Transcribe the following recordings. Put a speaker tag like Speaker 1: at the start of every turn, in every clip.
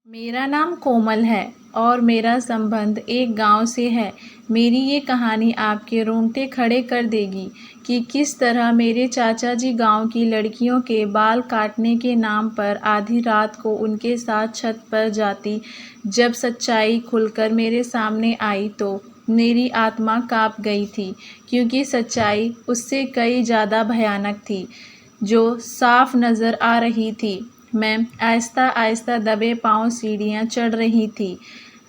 Speaker 1: मेरा नाम कोमल है और मेरा संबंध एक गांव से है। मेरी ये कहानी आपके रोंगटे खड़े कर देगी कि किस तरह मेरे चाचा जी गांव की लड़कियों के बाल काटने के नाम पर आधी रात को उनके साथ छत पर जाती। जब सच्चाई खुलकर मेरे सामने आई तो मेरी आत्मा कांप गई थी, क्योंकि सच्चाई उससे कई ज़्यादा भयानक थी जो साफ नज़र आ रही थी। मैं आहिस्ता आहिस्ता दबे पांव सीढ़ियां चढ़ रही थी।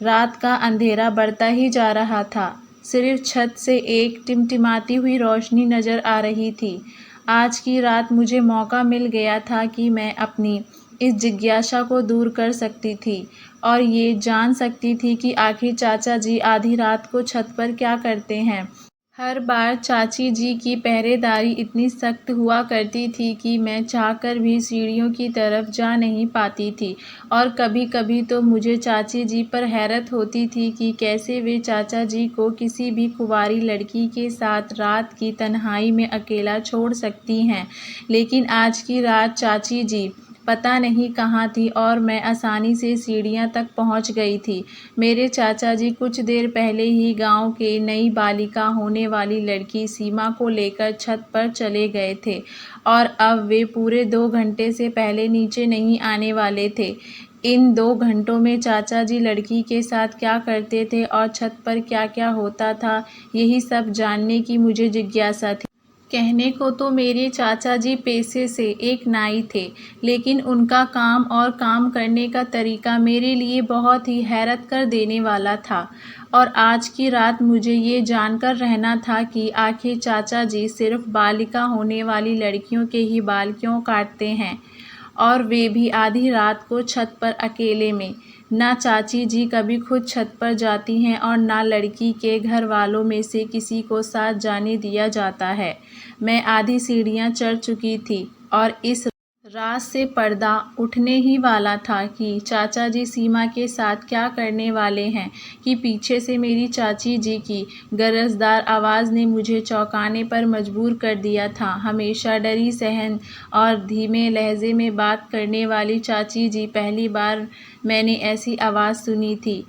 Speaker 1: रात का अंधेरा बढ़ता ही जा रहा था। सिर्फ छत से एक टिमटिमाती हुई रोशनी नज़र आ रही थी। आज की रात मुझे मौका मिल गया था कि मैं अपनी इस जिज्ञासा को दूर कर सकती थी और ये जान सकती थी कि आखिर चाचा जी आधी रात को छत पर क्या करते हैं। हर बार चाची जी की पहरेदारी इतनी सख्त हुआ करती थी कि मैं चाहकर भी सीढ़ियों की तरफ जा नहीं पाती थी, और कभी-कभी तो मुझे चाची जी पर हैरत होती थी कि कैसे वे चाचा जी को किसी भी कुंवारी लड़की के साथ रात की तन्हाई में अकेला छोड़ सकती हैं। लेकिन आज की रात चाची जी पता नहीं कहाँ थी और मैं आसानी से सीढ़ियाँ तक पहुँच गई थी। मेरे चाचा जी कुछ देर पहले ही गांव के नई बालिका होने वाली लड़की सीमा को लेकर छत पर चले गए थे, और अब वे पूरे 2 घंटे से पहले नीचे नहीं आने वाले थे। इन 2 घंटों में चाचा जी लड़की के साथ क्या करते थे और छत पर क्या-क्या होता था, यही सब जानने की मुझे जिज्ञासा थी। कहने को तो मेरे चाचा जी पेशे से एक नाई थे, लेकिन उनका काम और काम करने का तरीका मेरे लिए बहुत ही हैरत कर देने वाला था। और आज की रात मुझे ये जानकर रहना था कि आखिर चाचा जी सिर्फ बालिका होने वाली लड़कियों के ही बाल क्यों काटते हैं, और वे भी आधी रात को छत पर अकेले में। ना चाची जी कभी खुद छत पर जाती हैं और ना लड़की के घर वालों में से किसी को साथ जाने दिया जाता है। मैं आधी सीढ़ियां चढ़ चुकी थी और इस रात से पर्दा उठने ही वाला था कि चाचा जी सीमा के साथ क्या करने वाले हैं, कि पीछे से मेरी चाची जी की गरजदार आवाज़ ने मुझे चौंकाने पर मजबूर कर दिया था। हमेशा डरी सहन और धीमे लहजे में बात करने वाली चाची जी, पहली बार मैंने ऐसी आवाज़ सुनी थी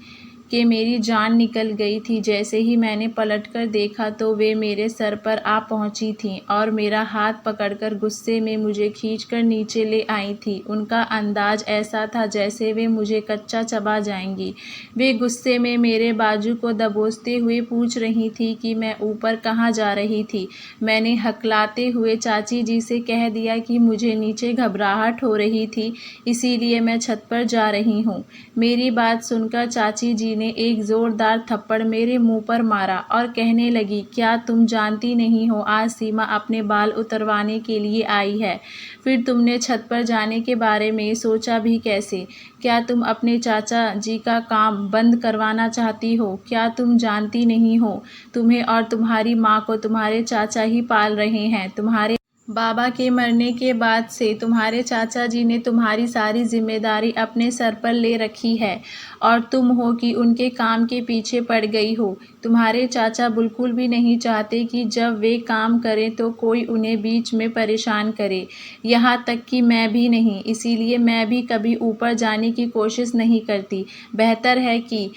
Speaker 1: कि मेरी जान निकल गई थी। जैसे ही मैंने पलटकर देखा तो वे मेरे सर पर आ पहुंची थीं और मेरा हाथ पकड़कर गुस्से में मुझे खींचकर नीचे ले आई थीं। उनका अंदाज ऐसा था जैसे वे मुझे कच्चा चबा जाएंगी। वे गुस्से में मेरे बाजू को दबोचते हुए पूछ रही थी कि मैं ऊपर कहाँ जा रही थी। मैंने हकलाते हुए चाची जी से कह दिया कि मुझे नीचे घबराहट हो रही थी, इसीलिए मैं छत पर जा रही हूँ। मेरी बात सुनकर चाची जी ने एक जोरदार थप्पड़ मेरे मुंह पर मारा और कहने लगी, क्या तुम जानती नहीं हो आज सीमा अपने बाल उतरवाने के लिए आई है? फिर तुमने छत पर जाने के बारे में सोचा भी कैसे? क्या तुम अपने चाचा जी का काम बंद करवाना चाहती हो? क्या तुम जानती नहीं हो, तुम्हें और तुम्हारी माँ को तुम्हारे चाचा ही पाल रहे हैं। तुम्हारे बाबा के मरने के बाद से तुम्हारे चाचा जी ने तुम्हारी सारी जिम्मेदारी अपने सर पर ले रखी है, और तुम हो कि उनके काम के पीछे पड़ गई हो। तुम्हारे चाचा बिल्कुल भी नहीं चाहते कि जब वे काम करें तो कोई उन्हें बीच में परेशान करे, यहाँ तक कि मैं भी नहीं। इसीलिए मैं भी कभी ऊपर जाने की कोशिश नहीं करती। बेहतर है कि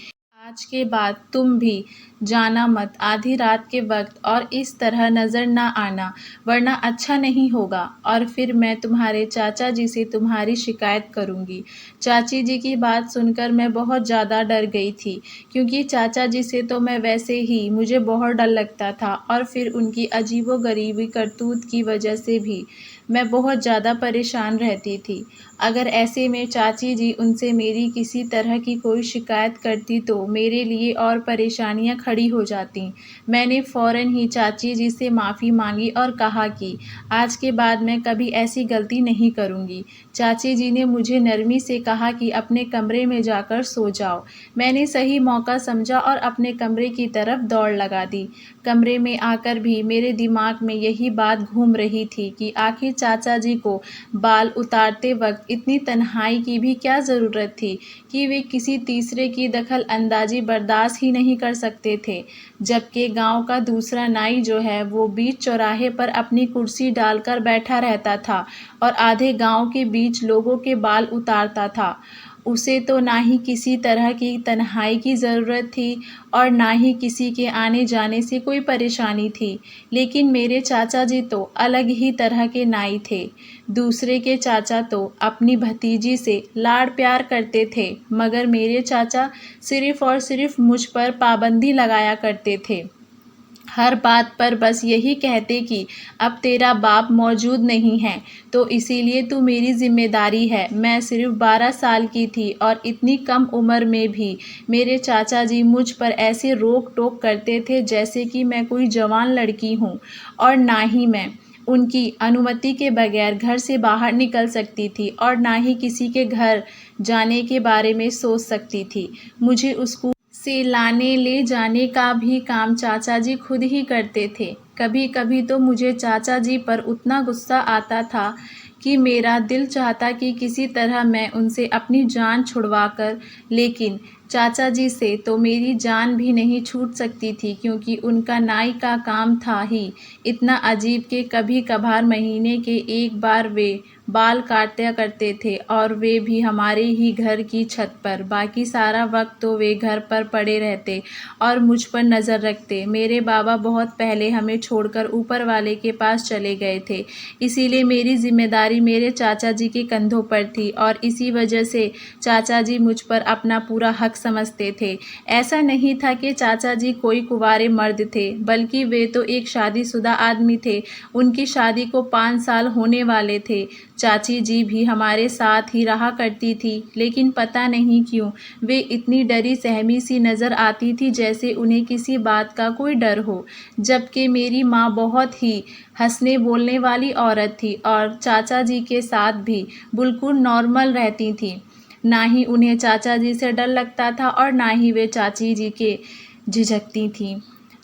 Speaker 1: आज के बाद तुम भी जाना मत आधी रात के वक्त और इस तरह नज़र ना आना, वरना अच्छा नहीं होगा, और फिर मैं तुम्हारे चाचा जी से तुम्हारी शिकायत करूँगी। चाची जी की बात सुनकर मैं बहुत ज़्यादा डर गई थी, क्योंकि चाचा जी से तो मैं वैसे ही मुझे बहुत डर लगता था, और फिर उनकी अजीबोगरीबी करतूत की वजह से भी मैं बहुत ज़्यादा परेशान रहती थी। अगर ऐसे में चाची जी उनसे मेरी किसी तरह की कोई शिकायत करती तो मेरे लिए और परेशानियां खड़ी हो जाती। मैंने फ़ौरन ही चाची जी से माफ़ी मांगी और कहा कि आज के बाद मैं कभी ऐसी गलती नहीं करूँगी। चाची जी ने मुझे नरमी से कहा कि अपने कमरे में जाकर सो जाओ। मैंने सही मौका समझा और अपने कमरे की तरफ दौड़ लगा दी। कमरे में आकर भी मेरे दिमाग में यही बात घूम रही थी कि आखिर चाचा जी को बाल उतारते वक्त इतनी तन्हाई की भी क्या ज़रूरत थी, कि वे किसी तीसरे की दखल अंदाजी बर्दाश्त ही नहीं कर सकते थे। जबकि गांव का दूसरा नाई जो है वो बीच चौराहे पर अपनी कुर्सी डालकर बैठा रहता था और आधे गांव के बीच लोगों के बाल उतारता था। उसे तो ना ही किसी तरह की तन्हाई की ज़रूरत थी और ना ही किसी के आने जाने से कोई परेशानी थी। लेकिन मेरे चाचा जी तो अलग ही तरह के नाई थे। दूसरे के चाचा तो अपनी भतीजी से लाड़ प्यार करते थे, मगर मेरे चाचा सिर्फ़ और सिर्फ़ मुझ पर पाबंदी लगाया करते थे। हर बात पर बस यही कहते कि अब तेरा बाप मौजूद नहीं है, तो इसीलिए तू मेरी ज़िम्मेदारी है। मैं सिर्फ़ 12 साल की थी और इतनी कम उम्र में भी मेरे चाचा जी मुझ पर ऐसे रोक-टोक करते थे जैसे कि मैं कोई जवान लड़की हूँ और ना ही मैं उनकी अनुमति के बगैर घर से बाहर निकल सकती थी और ना ही किसी के घर जाने के बारे में सोच सकती थी। मुझे स्कूल से लाने ले जाने का भी काम चाचा जी खुद ही करते थे। कभी-कभी तो मुझे चाचा जी पर उतना गुस्सा आता था कि मेरा दिल चाहता कि किसी तरह मैं उनसे अपनी जान छुड़वाकर, लेकिन चाचा जी से तो मेरी जान भी नहीं छूट सकती थी, क्योंकि उनका नाई का काम था ही इतना अजीब कि कभी-कभार महीने के एक बार वे बाल काटा करते थे और वे भी हमारे ही घर की छत पर। बाकी सारा वक्त तो वे घर पर पड़े रहते और मुझ पर नज़र रखते। मेरे बाबा बहुत पहले हमें छोड़कर ऊपर वाले के पास चले गए थे, इसीलिए मेरी ज़िम्मेदारी मेरे चाचा जी के कंधों पर थी और इसी वजह से चाचा जी मुझ पर अपना पूरा हक समझते थे। ऐसा नहीं था कि चाचा जी कोई कुंवारे मर्द थे, बल्कि वे तो एक शादीशुदा आदमी थे। उनकी शादी को 5 साल होने वाले थे। चाची जी भी हमारे साथ ही रहा करती थी, लेकिन पता नहीं क्यों वे इतनी डरी सहमी सी नज़र आती थी जैसे उन्हें किसी बात का कोई डर हो। जबकि मेरी माँ बहुत ही हँसने बोलने वाली औरत थी और चाचा जी के साथ भी बिल्कुल नॉर्मल रहती थी। ना ही उन्हें चाचा जी से डर लगता था और ना ही वे चाची जी के झिझकती थीं।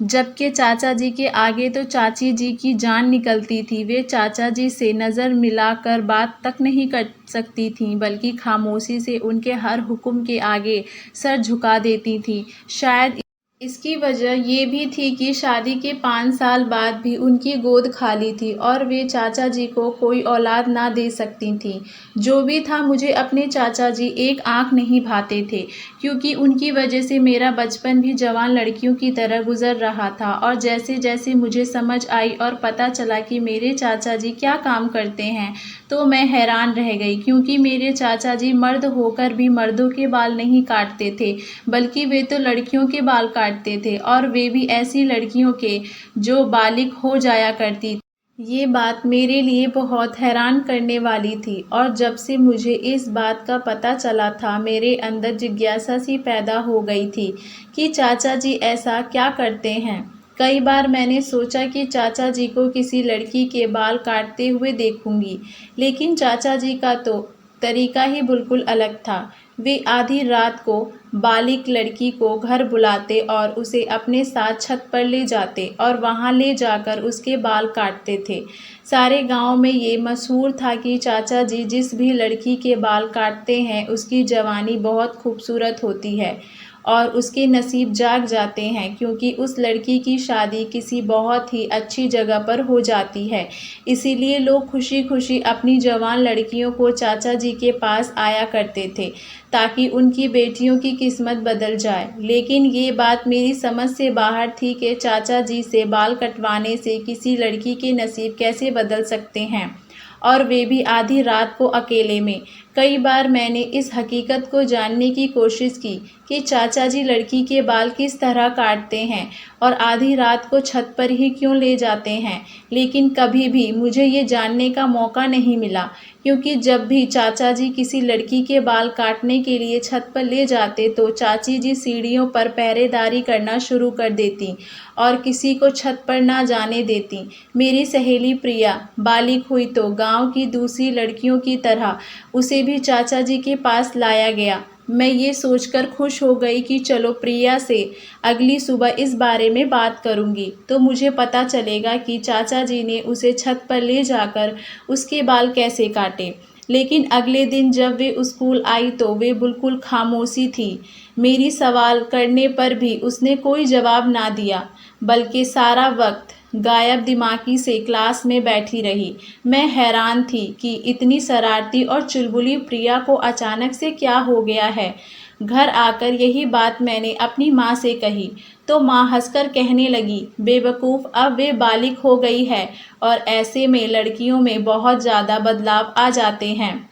Speaker 1: जबकि चाचा जी के आगे तो चाची जी की जान निकलती थी। वे चाचा जी से नज़र मिलाकर बात तक नहीं कर सकती थीं, बल्कि खामोशी से उनके हर हुक्म के आगे सर झुका देती थीं। शायद इसकी वजह ये भी थी कि शादी के 5 साल बाद भी उनकी गोद खाली थी और वे चाचा जी को कोई औलाद ना दे सकती थीं। जो भी था, मुझे अपने चाचा जी एक आँख नहीं भाते थे, क्योंकि उनकी वजह से मेरा बचपन भी जवान लड़कियों की तरह गुजर रहा था। और जैसे-जैसे मुझे समझ आई और पता चला कि मेरे चाचा जी क्या काम करते हैं, तो मैं हैरान रह गई, क्योंकि मेरे चाचा जी मर्द होकर भी मर्दों के बाल नहीं काटते थे, बल्कि वे तो लड़कियों के बाल काटते थे, और वे भी ऐसी लड़कियों के जो बालिग हो जाया करती। ये बात मेरे लिए बहुत हैरान करने वाली थी और जब से मुझे इस बात का पता चला था, मेरे अंदर जिज्ञासा सी पैदा हो गई थी कि चाचा जी ऐसा क्या करते हैं। कई बार मैंने सोचा कि चाचा जी को किसी लड़की के बाल काटते हुए देखूंगी, लेकिन चाचा जी का तो तरीका ही बिल्कुल अलग था। वे आधी रात को बालिग लड़की को घर बुलाते और उसे अपने साथ छत पर ले जाते और वहां ले जाकर उसके बाल काटते थे। सारे गांव में ये मशहूर था कि चाचा जी जिस भी लड़की के बाल काटते हैं, उसकी जवानी बहुत खूबसूरत होती है और उसके नसीब जाग जाते हैं, क्योंकि उस लड़की की शादी किसी बहुत ही अच्छी जगह पर हो जाती है। इसीलिए लोग खुशी-खुशी अपनी जवान लड़कियों को चाचा जी के पास आया करते थे, ताकि उनकी बेटियों की किस्मत बदल जाए। लेकिन ये बात मेरी समझ से बाहर थी कि चाचा जी से बाल कटवाने से किसी लड़की के नसीब कैसे बदल सकते हैं, और वे भी आधी रात को अकेले में। कई बार मैंने इस हकीकत को जानने की कोशिश की कि चाचा जी लड़की के बाल किस तरह काटते हैं और आधी रात को छत पर ही क्यों ले जाते हैं, लेकिन कभी भी मुझे ये जानने का मौका नहीं मिला, क्योंकि जब भी चाचा जी किसी लड़की के बाल काटने के लिए छत पर ले जाते, तो चाची जी सीढ़ियों पर पहरेदारी करना शुरू कर देती और किसी को छत पर ना जाने देती। मेरी सहेली प्रिया बालिग हुई तो गांव की दूसरी लड़कियों की तरह उसे भी चाचा जी के पास लाया गया। मैं ये सोचकर खुश हो गई कि चलो प्रिया से अगली सुबह इस बारे में बात करूंगी, तो मुझे पता चलेगा कि चाचा जी ने उसे छत पर ले जाकर उसके बाल कैसे काटे। लेकिन अगले दिन जब वे स्कूल आई तो वे बिल्कुल खामोशी थी। मेरी सवाल करने पर भी उसने कोई जवाब ना दिया, बल्कि सारा वक्त गायब दिमागी से क्लास में बैठी रही। मैं हैरान थी कि इतनी शरारती और चुलबुली प्रिया को अचानक से क्या हो गया है। घर आकर यही बात मैंने अपनी माँ से कही तो माँ हंसकर कहने लगी, बेवकूफ़, अब वे बालिग हो गई है और ऐसे में लड़कियों में बहुत ज़्यादा बदलाव आ जाते हैं।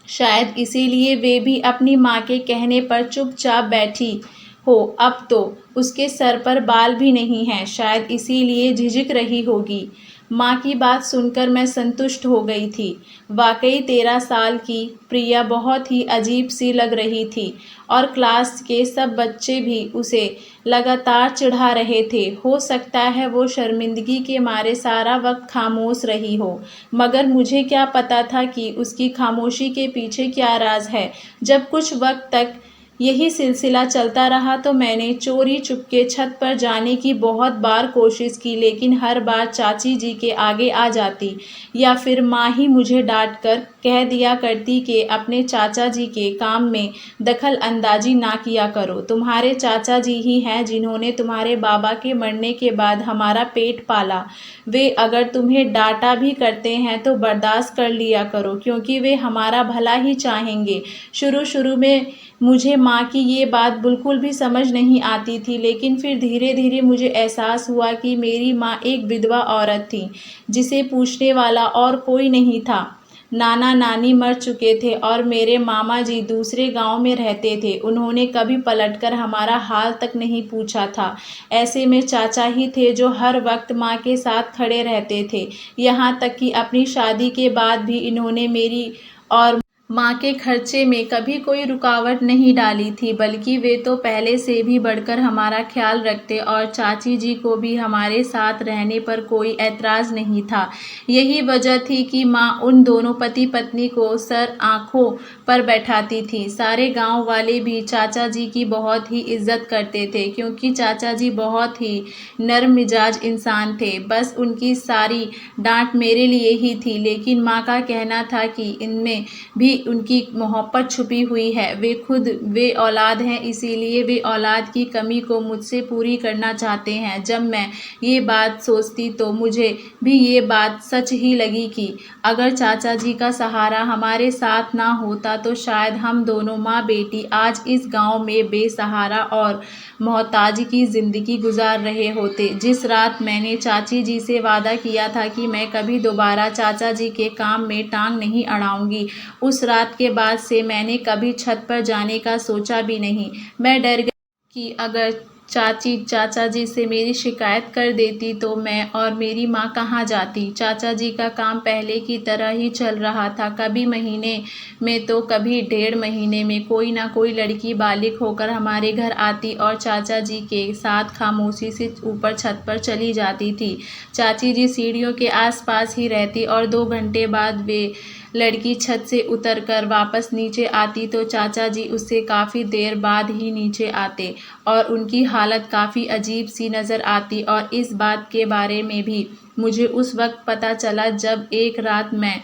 Speaker 1: शायद इसीलिए वे भी अपनी माँ के कहने पर चुपचाप बैठी हो। अब तो उसके सर पर बाल भी नहीं हैं, शायद इसीलिए झिझक रही होगी। माँ की बात सुनकर मैं संतुष्ट हो गई थी। वाकई 13 साल की प्रिया बहुत ही अजीब सी लग रही थी और क्लास के सब बच्चे भी उसे लगातार चिढ़ा रहे थे। हो सकता है वो शर्मिंदगी के मारे सारा वक्त खामोश रही हो, मगर मुझे क्या पता था कि उसकी खामोशी के पीछे क्या राज है। जब कुछ वक्त तक यही सिलसिला चलता रहा तो मैंने चोरी चुपके छत पर जाने की बहुत बार कोशिश की, लेकिन हर बार चाची जी के आगे आ जाती या फिर माँ ही मुझे डांट कर कह दिया करती कि अपने चाचा जी के काम में दखल अंदाजी ना किया करो। तुम्हारे चाचा जी ही हैं जिन्होंने तुम्हारे बाबा के मरने के बाद हमारा पेट पाला। वे अगर तुम्हें डांटा भी करते हैं तो बर्दाश्त कर लिया करो, क्योंकि वे हमारा भला ही चाहेंगे। शुरू शुरू में मुझे माँ की ये बात बिल्कुल भी समझ नहीं आती थी, लेकिन फिर धीरे धीरे मुझे एहसास हुआ कि मेरी माँ एक विधवा औरत थी जिसे पूछने वाला और कोई नहीं था। नाना नानी मर चुके थे और मेरे मामा जी दूसरे गांव में रहते थे। उन्होंने कभी पलटकर हमारा हाल तक नहीं पूछा था। ऐसे में चाचा ही थे जो हर वक्त माँ के साथ खड़े रहते थे। यहाँ तक कि अपनी शादी के बाद भी इन्होंने मेरी और माँ के खर्चे में कभी कोई रुकावट नहीं डाली थी, बल्कि वे तो पहले से भी बढ़कर हमारा ख्याल रखते और चाची जी को भी हमारे साथ रहने पर कोई ऐतराज़ नहीं था। यही वजह थी कि माँ उन दोनों पति पत्नी को सर आँखों पर बैठाती थी। सारे गांव वाले भी चाचा जी की बहुत ही इज्जत करते थे, क्योंकि चाचा जी बहुत ही नर्म मिजाज इंसान थे। बस उनकी सारी डांट मेरे लिए ही थी, लेकिन माँ का कहना था कि इनमें भी उनकी मोहब्बत छुपी हुई है। वे औलाद हैं, इसीलिए वे औलाद की कमी को मुझसे पूरी करना चाहते हैं। जब मैं ये बात सोचती तो मुझे भी ये बात सच ही लगी कि अगर चाचा जी का सहारा हमारे साथ ना होता तो शायद हम दोनों माँ बेटी आज इस गांव में बेसहारा और मोहताज की ज़िंदगी गुजार रहे होते। जिस रात मैंने चाची जी से वादा किया था कि मैं कभी दोबारा चाचा जी के काम में टांग नहीं अड़ाऊंगी, उस रात के बाद से मैंने कभी छत पर जाने का सोचा भी नहीं। मैं डर गई कि अगर चाची चाचा जी से मेरी शिकायत कर देती तो मैं और मेरी माँ कहाँ जाती। चाचा जी का काम पहले की तरह ही चल रहा था। कभी महीने में तो कभी 1.5 महीने में कोई ना कोई लड़की बालिग होकर हमारे घर आती और चाचा जी के साथ खामोशी से ऊपर छत पर चली जाती थी। चाची जी सीढ़ियों के आसपास ही रहती और 2 घंटे बाद वे लड़की छत से उतरकर वापस नीचे आती तो चाचा जी उससे काफ़ी देर बाद ही नीचे आते और उनकी हालत काफ़ी अजीब सी नज़र आती। और इस बात के बारे में भी मुझे उस वक्त पता चला जब एक रात मैं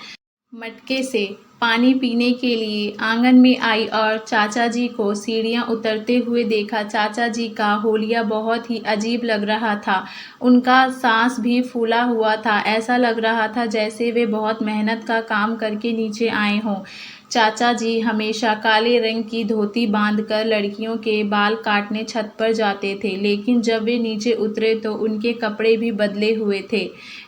Speaker 1: मटके से पानी पीने के लिए आंगन में आई और चाचा जी को सीढ़ियां उतरते हुए देखा। चाचा जी का होलिया बहुत ही अजीब लग रहा था। उनका सांस भी फूला हुआ था। ऐसा लग रहा था जैसे वे बहुत मेहनत का काम करके नीचे आए हों। चाचा जी हमेशा काले रंग की धोती बांधकर लड़कियों के बाल काटने छत पर जाते थे, लेकिन जब वे नीचे उतरे तो उनके कपड़े भी बदले हुए थे।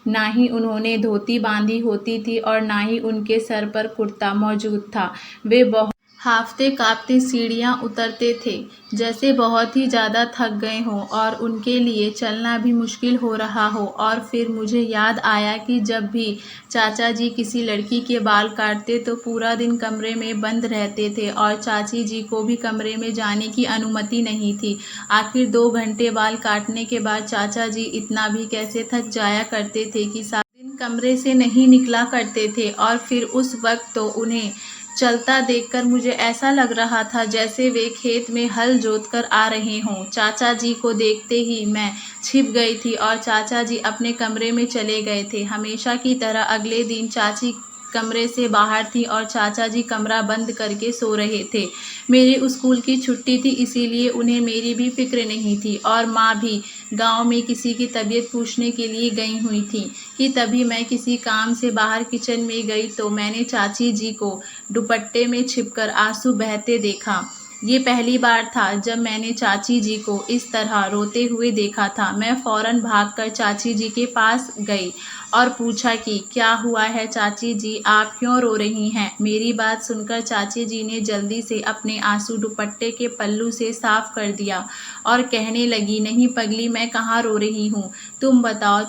Speaker 1: ना ही उन्होंने धोती बांधी होती थी और ना ही उनके सर पर कुर्ता मौजूद था। वे बहुत हांफते कांपते सीढ़ियां उतरते थे, जैसे बहुत ही ज़्यादा थक गए हों और उनके लिए चलना भी मुश्किल हो रहा हो। और फिर मुझे याद आया कि जब भी चाचा जी किसी लड़की के बाल काटते तो पूरा दिन कमरे में बंद रहते थे और चाची जी को भी कमरे में जाने की अनुमति नहीं थी। आखिर 2 घंटे बाल काटने के बाद चाचा जी इतना भी कैसे थक जाया करते थे कि सारा दिन कमरे से नहीं निकला करते थे। और फिर उस वक्त तो उन्हें चलता देखकर मुझे ऐसा लग रहा था जैसे वे खेत में हल जोतकर आ रहे हों। चाचा जी को देखते ही मैं छिप गई थी और चाचा जी अपने कमरे में चले गए थे। हमेशा की तरह अगले दिन चाची कमरे से बाहर थी और चाचा जी कमरा बंद करके सो रहे थे। मेरे स्कूल की छुट्टी थी, इसीलिए उन्हें मेरी भी फिक्र नहीं थी और माँ भी गांव में किसी की तबीयत पूछने के लिए गई हुई थी कि तभी मैं किसी काम से बाहर किचन में गई तो मैंने चाची जी को दुपट्टे में छिपकर आंसू बहते देखा। ये पहली बार था जब मैंने चाची जी को इस तरह रोते हुए देखा था। मैं फौरन भागकर चाची जी के पास गई और पूछा कि क्या हुआ है चाची जी, आप क्यों रो रही हैं? मेरी बात सुनकर चाची जी ने जल्दी से अपने आंसू दुपट्टे के पल्लू से साफ कर दिया और कहने लगी, नहीं पगली, मैं कहाँ रो रही हूँ, तुम बताओ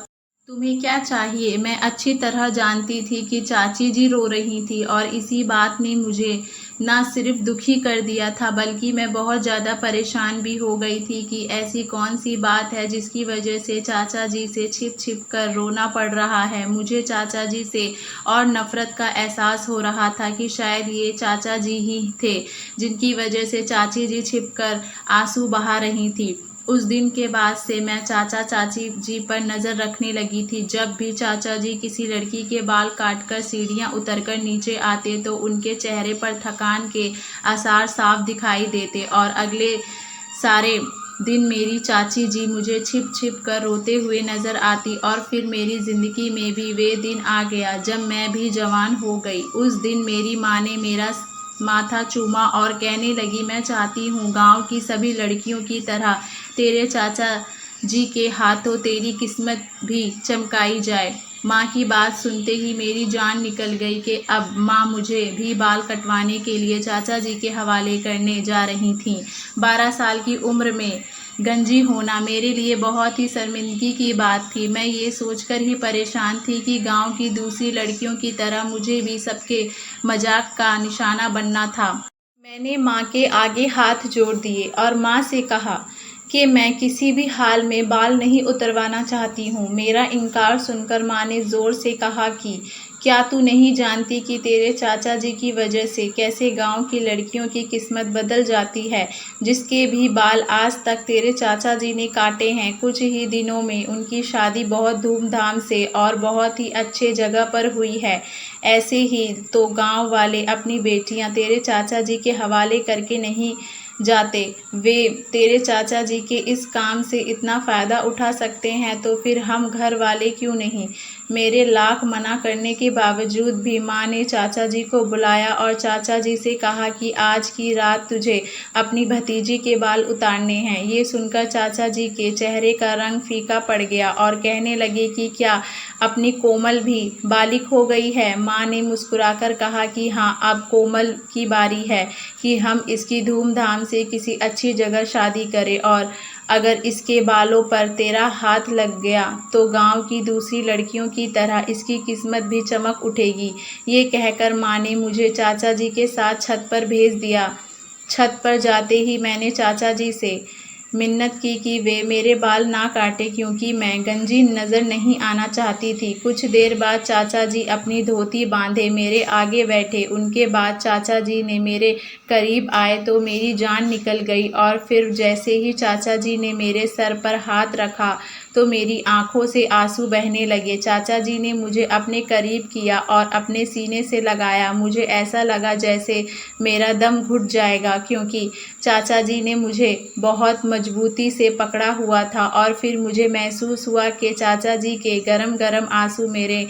Speaker 1: तुम्हें क्या चाहिए। मैं अच्छी तरह जानती थी कि चाची जी रो रही थी और इसी बात ने मुझे ना सिर्फ दुखी कर दिया था बल्कि मैं बहुत ज़्यादा परेशान भी हो गई थी कि ऐसी कौन सी बात है जिसकी वजह से चाचा जी से छिप छिप कर रोना पड़ रहा है। मुझे चाचा जी से और नफ़रत का एहसास हो रहा था कि शायद ये चाचा जी ही थे जिनकी वजह से चाची जी छिप कर आंसू बहा रही थी। उस दिन के बाद से मैं चाचा चाची जी पर नज़र रखने लगी थी। जब भी चाचा जी किसी लड़की के बाल काटकर सीढ़ियाँ उतरकर नीचे आते तो उनके चेहरे पर थकान के आसार साफ दिखाई देते और अगले सारे दिन मेरी चाची जी मुझे छिप छिप कर रोते हुए नज़र आती और फिर मेरी ज़िंदगी में भी वे दिन आ गया जब मैं भी जवान हो गई। उस दिन मेरी माँ ने मेरा माथा चूमा और कहने लगी, मैं चाहती हूँ गांव की सभी लड़कियों की तरह तेरे चाचा जी के हाथों तेरी किस्मत भी चमकाई जाए। माँ की बात सुनते ही मेरी जान निकल गई कि अब माँ मुझे भी बाल कटवाने के लिए चाचा जी के हवाले करने जा रही थीं। 12 साल की उम्र में गंजी होना मेरे लिए बहुत ही शर्मिंदगी की बात थी। मैं ये सोचकर ही परेशान थी कि गांव की दूसरी लड़कियों की तरह मुझे भी सबके मजाक का निशाना बनना था। मैंने माँ के आगे हाथ जोड़ दिए और माँ से कहा कि मैं किसी भी हाल में बाल नहीं उतरवाना चाहती हूँ। मेरा इनकार सुनकर माँ ने ज़ोर से कहा कि क्या तू नहीं जानती कि तेरे चाचा जी की वजह से कैसे गांव की लड़कियों की किस्मत बदल जाती है। जिसके भी बाल आज तक तेरे चाचा जी ने काटे हैं, कुछ ही दिनों में उनकी शादी बहुत धूमधाम से और बहुत ही अच्छे जगह पर हुई है। ऐसे ही तो गांव वाले अपनी बेटियां तेरे चाचा जी के हवाले करके नहीं जाते। वे तेरे चाचा जी के इस काम से इतना फ़ायदा उठा सकते हैं तो फिर हम घर वाले क्यों नहीं। मेरे लाख मना करने के बावजूद भी माँ ने चाचा जी को बुलाया और चाचा जी से कहा कि आज की रात तुझे अपनी भतीजी के बाल उतारने हैं। ये सुनकर चाचा जी के चेहरे का रंग फीका पड़ गया और कहने लगे कि क्या अपनी कोमल भी बालिक हो गई है। माँ ने मुस्कुराकर कहा कि हाँ, अब कोमल की बारी है कि हम इसकी धूमधाम से किसी अच्छी जगह शादी करें और अगर इसके बालों पर तेरा हाथ लग गया तो गांव की दूसरी लड़कियों की तरह इसकी किस्मत भी चमक उठेगी। ये कहकर माँ ने मुझे चाचा जी के साथ छत पर भेज दिया। छत पर जाते ही मैंने चाचा जी से मिन्नत की कि वे मेरे बाल ना काटें क्योंकि मैं गंजी नज़र नहीं आना चाहती थी। कुछ देर बाद चाचा जी अपनी धोती बांधे मेरे आगे बैठे। उनके बाद चाचा जी ने मेरे करीब आए तो मेरी जान निकल गई और फिर जैसे ही चाचा जी ने मेरे सर पर हाथ रखा तो मेरी आंखों से आंसू बहने लगे। चाचा जी ने मुझे अपने करीब किया और अपने सीने से लगाया। मुझे ऐसा लगा जैसे मेरा दम घुट जाएगा क्योंकि चाचा जी ने मुझे बहुत मजबूती से पकड़ा हुआ था और फिर मुझे महसूस हुआ कि चाचा जी के गरम गरम आंसू मेरे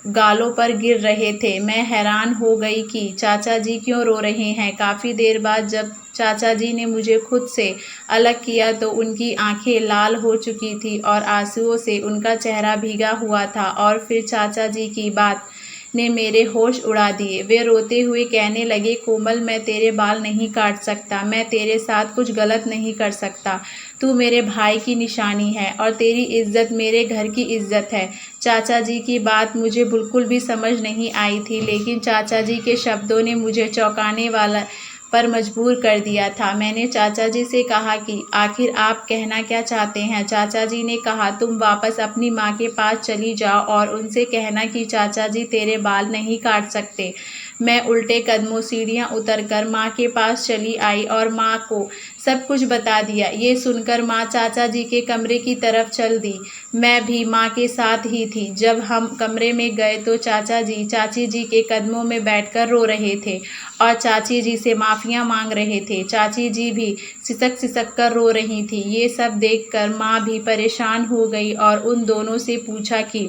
Speaker 1: गालों पर गिर रहे थे। मैं हैरान हो गई कि चाचा जी क्यों रो रहे हैं। काफ़ी देर बाद जब चाचा जी ने मुझे खुद से अलग किया तो उनकी आंखें लाल हो चुकी थी और आंसुओं से उनका चेहरा भीगा हुआ था और फिर चाचा जी की बात ने मेरे होश उड़ा दिए। वे रोते हुए कहने लगे, कोमल, मैं तेरे बाल नहीं काट सकता, मैं तेरे साथ कुछ गलत नहीं कर सकता। तू मेरे भाई की निशानी है और तेरी इज्जत मेरे घर की इज्जत है। चाचा जी की बात मुझे बिल्कुल भी समझ नहीं आई थी, लेकिन चाचा जी के शब्दों ने मुझे चौंकाने वाला पर मजबूर कर दिया था। मैंने चाचा जी से कहा कि आखिर आप कहना क्या चाहते हैं। चाचा जी ने कहा, तुम वापस अपनी माँ के पास चली जाओ और उनसे कहना कि चाचा जी तेरे बाल नहीं काट सकते। मैं उल्टे कदमों सीढ़ियां उतरकर माँ के पास चली आई और माँ को सब कुछ बता दिया। ये सुनकर माँ चाचा जी के कमरे की तरफ चल दी। मैं भी माँ के साथ ही थी। जब हम कमरे में गए तो चाचा जी चाची जी के कदमों में बैठकर रो रहे थे और चाची जी से माफ़ियाँ मांग रहे थे। चाची जी भी सिसक सिसक कर रो रही थी। ये सब देखकर माँ भी परेशान हो गई और उन दोनों से पूछा कि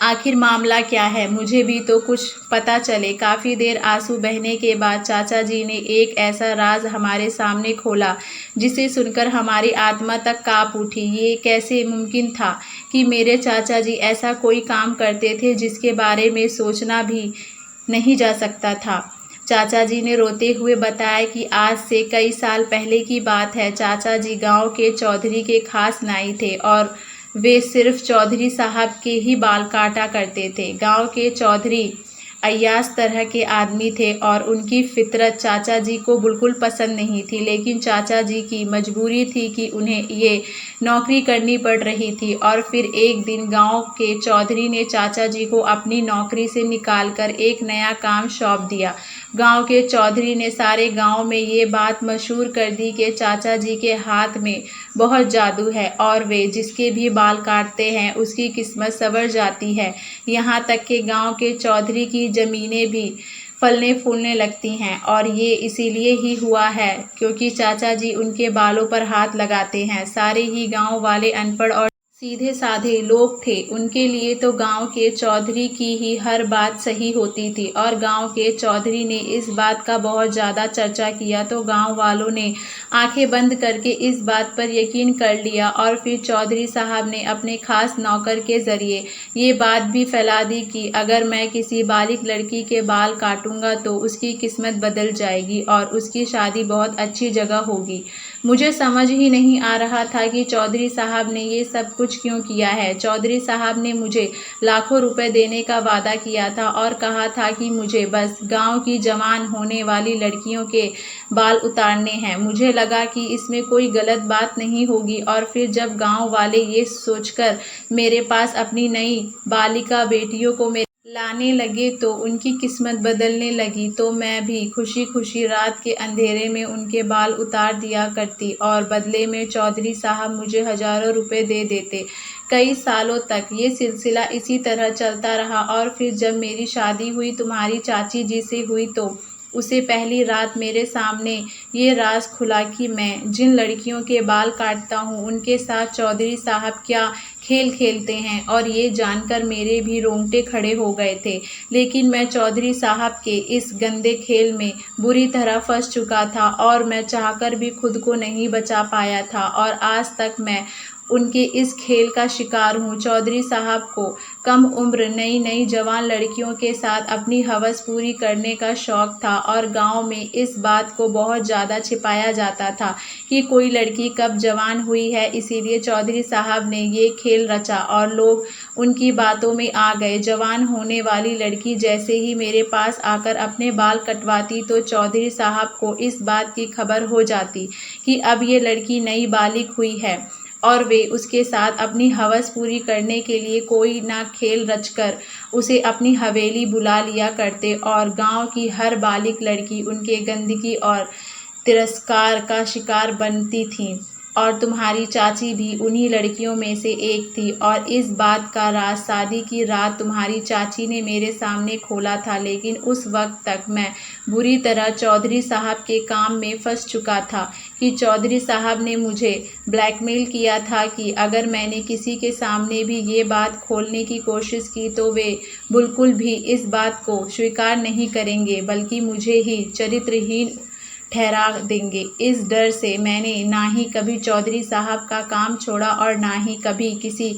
Speaker 1: आखिर मामला क्या है, मुझे भी तो कुछ पता चले। काफ़ी देर आंसू बहने के बाद चाचा जी ने एक ऐसा राज हमारे सामने खोला जिसे सुनकर हमारी आत्मा तक काँप उठी। ये कैसे मुमकिन था कि मेरे चाचा जी ऐसा कोई काम करते थे जिसके बारे में सोचना भी नहीं जा सकता था। चाचा जी ने रोते हुए बताया कि आज से कई साल पहले की बात है। चाचा जी गांव के चौधरी के खास नाई थे और वे सिर्फ चौधरी साहब के ही बाल काटा करते थे। गांव के चौधरी अय्याश तरह के आदमी थे और उनकी फितरत चाचा जी को बिल्कुल पसंद नहीं थी, लेकिन चाचा जी की मजबूरी थी कि उन्हें ये नौकरी करनी पड़ रही थी। और फिर एक दिन गांव के चौधरी ने चाचा जी को अपनी नौकरी से निकालकर एक नया काम सौंप दिया। गांव के चौधरी ने सारे गांव में ये बात मशहूर कर दी कि चाचा जी के हाथ में बहुत जादू है और वे जिसके भी बाल काटते हैं उसकी किस्मत संवर जाती है। यहाँ तक कि गांव के चौधरी की ज़मीनें भी फलने फूलने लगती हैं और ये इसीलिए ही हुआ है क्योंकि चाचा जी उनके बालों पर हाथ लगाते हैं। सारे ही गांव वाले अनपढ़ और सीधे साधे लोग थे। उनके लिए तो गांव के चौधरी की ही हर बात सही होती थी और गांव के चौधरी ने इस बात का बहुत ज़्यादा चर्चा किया तो गांव वालों ने आंखें बंद करके इस बात पर यकीन कर लिया। और फिर चौधरी साहब ने अपने खास नौकर के ज़रिए ये बात भी फैला दी कि अगर मैं किसी बालिग लड़की के बाल काटूंगा तो उसकी किस्मत बदल जाएगी और उसकी शादी बहुत अच्छी जगह होगी। मुझे समझ ही नहीं आ रहा था कि चौधरी साहब ने ये सब कुछ क्यों किया है। चौधरी साहब ने मुझे लाखों रुपए देने का वादा किया था और कहा था कि मुझे बस गांव की जवान होने वाली लड़कियों के बाल उतारने हैं। मुझे लगा कि इसमें कोई गलत बात नहीं होगी और फिर जब गांव वाले ये सोचकर मेरे पास अपनी नई बालिका बेटियों को लाने लगे तो उनकी किस्मत बदलने लगी। तो मैं भी खुशी खुशी रात के अंधेरे में उनके बाल उतार दिया करती और बदले में चौधरी साहब मुझे हज़ारों रुपए दे देते। कई सालों तक ये सिलसिला इसी तरह चलता रहा और फिर जब मेरी शादी हुई तुम्हारी चाची जी से हुई तो उसे पहली रात मेरे सामने ये राज खुला कि मैं जिन लड़कियों के बाल काटता हूँ उनके साथ चौधरी साहब क्या खेल खेलते हैं और ये जानकर मेरे भी रोंगटे खड़े हो गए थे। लेकिन मैं चौधरी साहब के इस गंदे खेल में बुरी तरह फंस चुका था और मैं चाहकर भी खुद को नहीं बचा पाया था और आज तक मैं उनके इस खेल का शिकार हूँ। चौधरी साहब को कम उम्र नई नई जवान लड़कियों के साथ अपनी हवस पूरी करने का शौक़ था और गांव में इस बात को बहुत ज़्यादा छिपाया जाता था कि कोई लड़की कब जवान हुई है। इसीलिए चौधरी साहब ने ये खेल रचा और लोग उनकी बातों में आ गए। जवान होने वाली लड़की जैसे ही मेरे पास आकर अपने बाल कटवाती तो चौधरी साहब को इस बात की खबर हो जाती कि अब ये लड़की नई बालिग हुई है और वे उसके साथ अपनी हवस पूरी करने के लिए कोई ना खेल रचकर उसे अपनी हवेली बुला लिया करते और गांव की हर बालिग लड़की उनके गंदगी और तिरस्कार का शिकार बनती थी और तुम्हारी चाची भी उन्हीं लड़कियों में से एक थी। और इस बात का राज शादी की रात तुम्हारी चाची ने मेरे सामने खोला था, लेकिन उस वक्त तक मैं बुरी तरह चौधरी साहब के काम में फंस चुका था कि चौधरी साहब ने मुझे ब्लैकमेल किया था कि अगर मैंने किसी के सामने भी ये बात खोलने की कोशिश की तो वे बिल्कुल भी इस बात को स्वीकार नहीं करेंगे बल्कि मुझे ही चरित्रहीन ठहरा देंगे। इस डर से मैंने ना ही कभी चौधरी साहब का काम छोड़ा और ना ही कभी किसी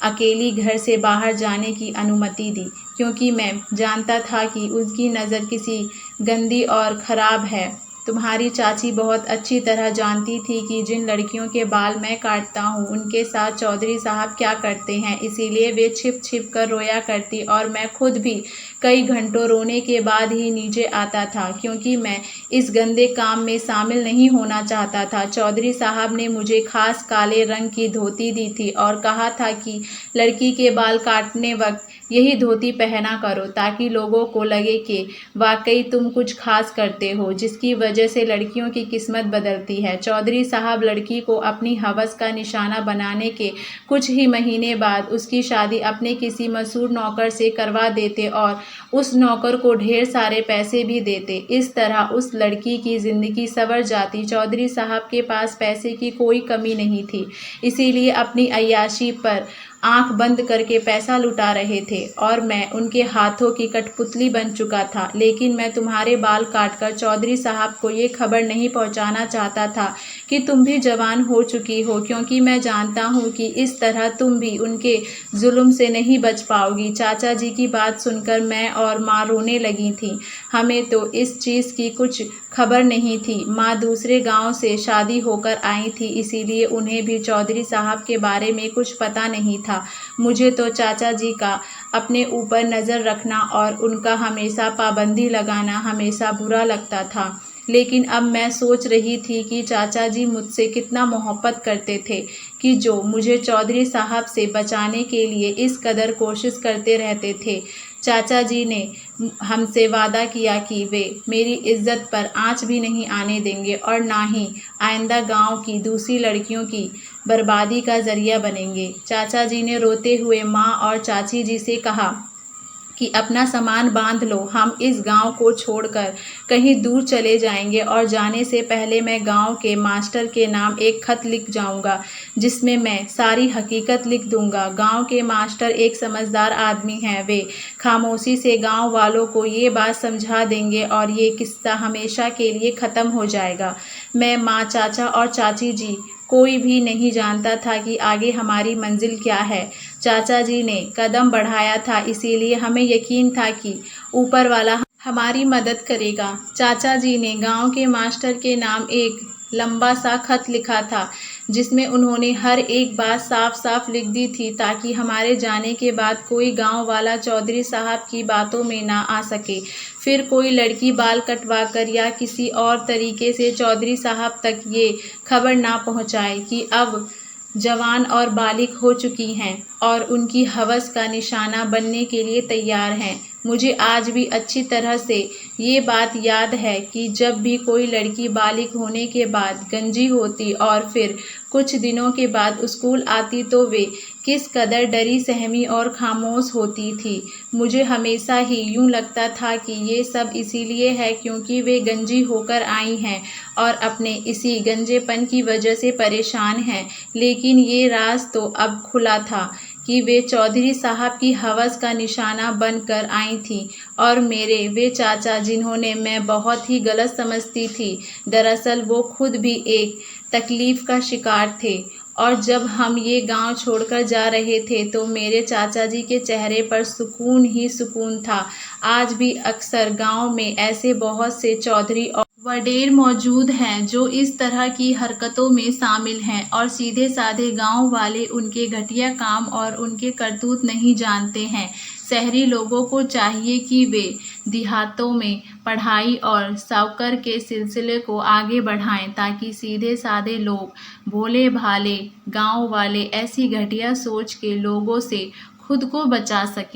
Speaker 1: अकेली घर से बाहर जाने की अनुमति दी, क्योंकि मैं जानता था कि उनकी नज़र किसी गंदी और ख़राब है। तुम्हारी चाची बहुत अच्छी तरह जानती थी कि जिन लड़कियों के बाल मैं काटता हूँ उनके साथ चौधरी साहब क्या करते हैं, इसीलिए वे छिप छिप कर रोया करती और मैं खुद भी कई घंटों रोने के बाद ही नीचे आता था, क्योंकि मैं इस गंदे काम में शामिल नहीं होना चाहता था। चौधरी साहब ने मुझे खास काले रंग की धोती दी थी और कहा था कि लड़की के बाल काटने वक्त यही धोती पहना करो ताकि लोगों को लगे कि वाकई तुम कुछ खास करते हो, जिसकी वजह से लड़कियों की किस्मत बदलती है। चौधरी साहब लड़की को अपनी हवस का निशाना बनाने के कुछ ही महीने बाद उसकी शादी अपने किसी मशहूर नौकर से करवा देते और उस नौकर को ढेर सारे पैसे भी देते। इस तरह उस लड़की की ज़िंदगी संवर जाती। चौधरी साहब के पास पैसे की कोई कमी नहीं थी, इसीलिए अपनी अय्याशी पर आंख बंद करके पैसा लुटा रहे थे और मैं उनके हाथों की कठपुतली बन चुका था। लेकिन मैं तुम्हारे बाल काटकर चौधरी साहब को ये खबर नहीं पहुंचाना चाहता था कि तुम भी जवान हो चुकी हो, क्योंकि मैं जानता हूँ कि इस तरह तुम भी उनके जुल्म से नहीं बच पाओगी। चाचा जी की बात सुनकर मैं और माँ रोने लगी थी। हमें तो इस चीज़ की कुछ खबर नहीं थी। माँ दूसरे गांव से शादी होकर आई थी, इसीलिए उन्हें भी चौधरी साहब के बारे में कुछ पता नहीं था। मुझे तो चाचा जी का अपने ऊपर नज़र रखना और उनका हमेशा पाबंदी लगाना हमेशा बुरा लगता था। लेकिन अब मैं सोच रही थी कि चाचा जी मुझसे कितना मोहब्बत करते थे कि जो मुझे चौधरी साहब से बचाने के लिए इस कदर कोशिश करते रहते थे। चाचा जी ने हमसे वादा किया कि वे मेरी इज्जत पर आंच भी नहीं आने देंगे और ना ही आइंदा गांव की दूसरी लड़कियों की बर्बादी का जरिया बनेंगे। चाचा जी ने रोते हुए माँ और चाची जी से कहा कि अपना सामान बांध लो, हम इस गांव को छोड़कर कहीं दूर चले जाएंगे और जाने से पहले मैं गांव के मास्टर के नाम एक खत लिख जाऊंगा, जिसमें मैं सारी हकीकत लिख दूंगा। गांव के मास्टर एक समझदार आदमी हैं, वे खामोशी से गांव वालों को ये बात समझा देंगे और ये किस्सा हमेशा के लिए ख़त्म हो जाएगा। मैं, माँ, चाचा और चाची जी कोई भी नहीं जानता था कि आगे हमारी मंजिल क्या है। चाचा जी ने कदम बढ़ाया था, इसीलिए हमें यकीन था कि ऊपर वाला हमारी मदद करेगा। चाचा जी ने गांव के मास्टर के नाम एक लंबा सा खत लिखा था, जिसमें उन्होंने हर एक बात साफ साफ लिख दी थी ताकि हमारे जाने के बाद कोई गांव वाला चौधरी साहब की बातों में ना आ सके। फिर कोई लड़की बाल कटवाकर या किसी और तरीके से चौधरी साहब तक ये खबर ना पहुंचाए कि अब जवान और बालिग हो चुकी हैं और उनकी हवस का निशाना बनने के लिए तैयार हैं। मुझे आज भी अच्छी तरह से ये बात याद है कि जब भी कोई लड़की बालिग होने के बाद गंजी होती और फिर कुछ दिनों के बाद स्कूल आती तो वे किस कदर डरी सहमी और खामोश होती थी। मुझे हमेशा ही यूँ लगता था कि ये सब इसीलिए है क्योंकि वे गंजी होकर आई हैं और अपने इसी गंजेपन की वजह से परेशान हैं। लेकिन ये राज तो अब खुला था कि वे चौधरी साहब की हवस का निशाना बनकर आई थीं और मेरे वे चाचा, जिन्होंने मैं बहुत ही गलत समझती थी, दरअसल वो खुद भी एक तकलीफ़ का शिकार थे। और जब हम ये गांव छोड़कर जा रहे थे तो मेरे चाचा जी के चेहरे पर सुकून ही सुकून था। आज भी अक्सर गांव में ऐसे बहुत से चौधरी और वडेर मौजूद हैं जो इस तरह की हरकतों में शामिल हैं और सीधे साधे गांव वाले उनके घटिया काम और उनके करतूत नहीं जानते हैं। शहरी लोगों को चाहिए कि वे देहातों में पढ़ाई और सावकर के सिलसिले को आगे बढ़ाएं ताकि सीधे साधे लोग, भोले भाले गांव वाले ऐसी घटिया सोच के लोगों से खुद को बचा सकें।